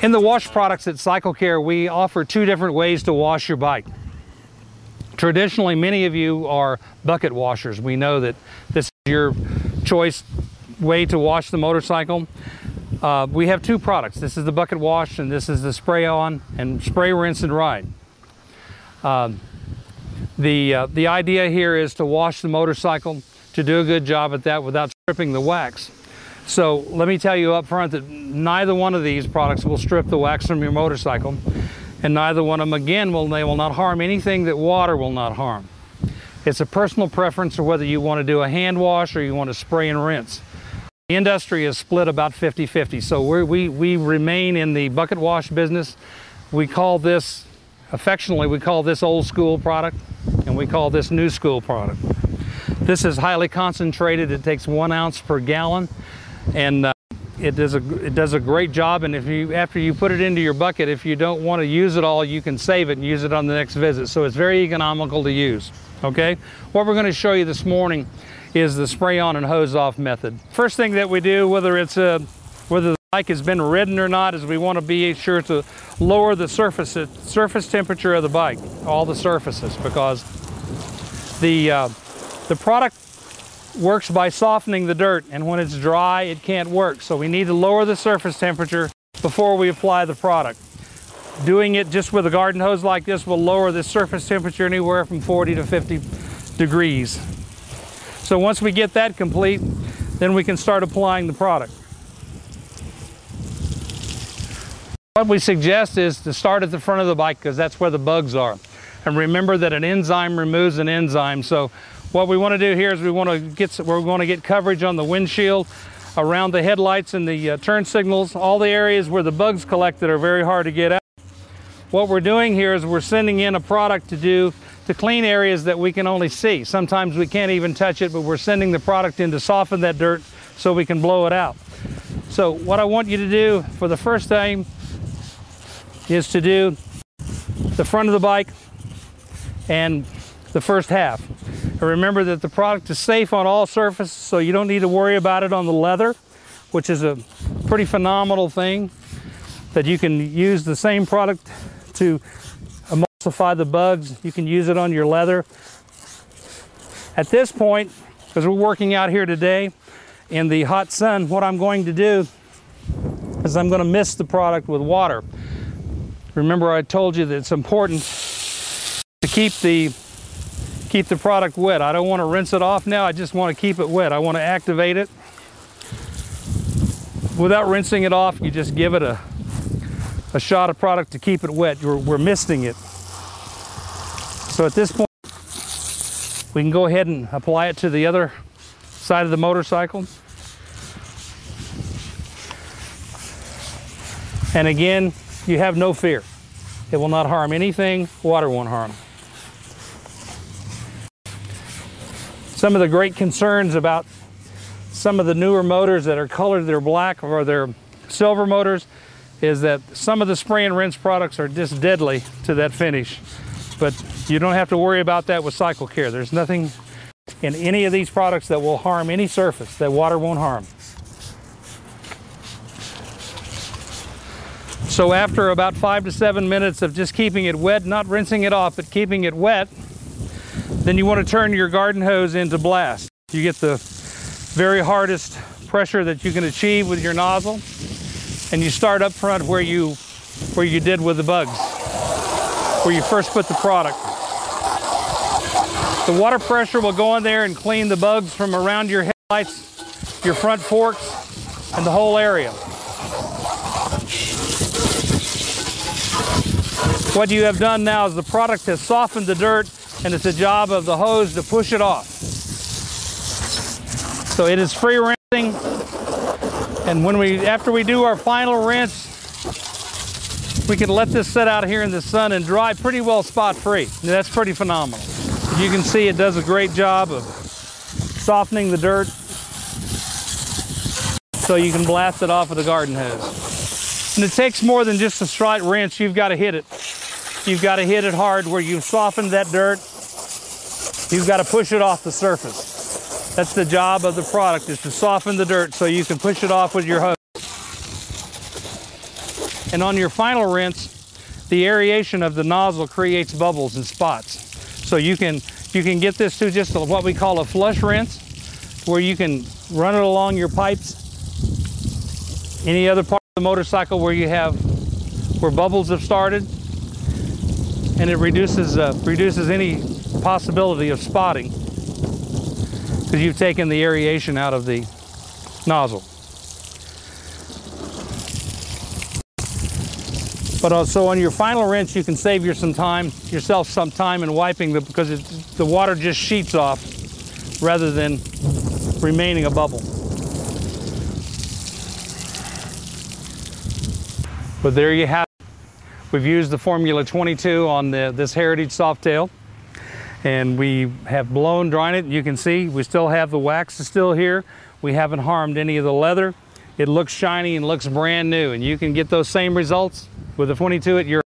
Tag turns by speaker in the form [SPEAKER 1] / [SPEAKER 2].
[SPEAKER 1] In the wash products at Cycle Care, we offer two different ways to wash your bike. Traditionally, many of you are bucket washers. We know that this is your choice way to wash the motorcycle. We have two products. This is the bucket wash, and this is the spray on and spray, rinse, and ride. The idea here is to wash the motorcycle, to do a good job at that without stripping the wax. So let me tell you up front that neither one of these products will strip the wax from your motorcycle, and neither one of them, again, they will not harm anything that water will not harm. It's a personal preference of whether you want to do a hand wash or you want to spray and rinse. The industry is split about 50-50, so we remain in the bucket wash business. We call this, affectionately, we call this old school product, and we call this new school product. This is highly concentrated. It takes 1 ounce per gallon, and it does a great job. And after you put it into your bucket, if you don't want to use it all, you can save it and use it on the next visit. So it's very economical to use. Okay, what we're going to show you this morning is the spray on and hose off method. First thing that we do, whether the bike has been ridden or not, is we want to be sure to lower the surface temperature of the bike, all the surfaces, because the product works by softening the dirt, and when it's dry it can't work. So we need to lower the surface temperature before we apply the product. Doing it just with a garden hose like this will lower the surface temperature anywhere from 40 to 50 degrees. So once we get that complete, then we can start applying the product. What we suggest is to start at the front of the bike, because that's where the bugs are. And remember that an enzyme removes an enzyme. So what we want to do here is we're going to get coverage on the windshield, around the headlights and the turn signals, all the areas where the bugs collect that are very hard to get out. What we're doing here is we're sending in a product to clean areas that we can only see. Sometimes we can't even touch it, but we're sending the product in to soften that dirt so we can blow it out. So what I want you to do for the first time is to do the front of the bike and the first half. And remember that the product is safe on all surfaces, so you don't need to worry about it on the leather, which is a pretty phenomenal thing, that you can use the same product to emulsify the bugs. You can use it on your leather. At this point, because we're working out here today in the hot sun, what I'm going to do is I'm going to mist the product with water. Remember, I told you that it's important to keep the product wet. I don't want to rinse it off now. I just want to keep it wet. I want to activate it. Without rinsing it off, you just give it a shot of product to keep it wet. We're misting it. So at this point, we can go ahead and apply it to the other side of the motorcycle. And again, you have no fear. It will not harm anything. Water won't harm. Some of the great concerns about some of the newer motors that are colored, they're black or they're silver motors, is that some of the spray and rinse products are just deadly to that finish. But you don't have to worry about that with Cycle Care. There's nothing in any of these products that will harm any surface that water won't harm. So after about 5 to 7 minutes of just keeping it wet, not rinsing it off, but keeping it wet, then you want to turn your garden hose into blast. You get the very hardest pressure that you can achieve with your nozzle, and you start up front where you did with the bugs, where you first put the product. The water pressure will go in there and clean the bugs from around your headlights, your front forks, and the whole area. What you have done now is the product has softened the dirt, and it's a job of the hose to push it off. So it is free rinsing, and after we do our final rinse, we can let this sit out here in the sun and dry pretty well spot free. That's pretty phenomenal. You can see it does a great job of softening the dirt so you can blast it off with a garden hose. And it takes more than just a slight rinse. You've got to hit it. You've got to hit it hard where you've softened that dirt. You've got to push it off the surface. That's the job of the product, is to soften the dirt so you can push it off with your hose. And on your final rinse, the aeration of the nozzle creates bubbles and spots. So you can get this to just what we call a flush rinse, where you can run it along your pipes. Any other part of the motorcycle where bubbles have started, and it reduces any possibility of spotting, because you've taken the aeration out of the nozzle. But also on your final rinse, you can save yourself some time in wiping because the water just sheets off rather than remaining a bubble. But there you have it. We've used the Formula 22 on this Heritage Softail, and we have blown drying it. You can see we still have the wax is still here. We haven't harmed any of the leather. It looks shiny and looks brand new, and you can get those same results with the 22 at your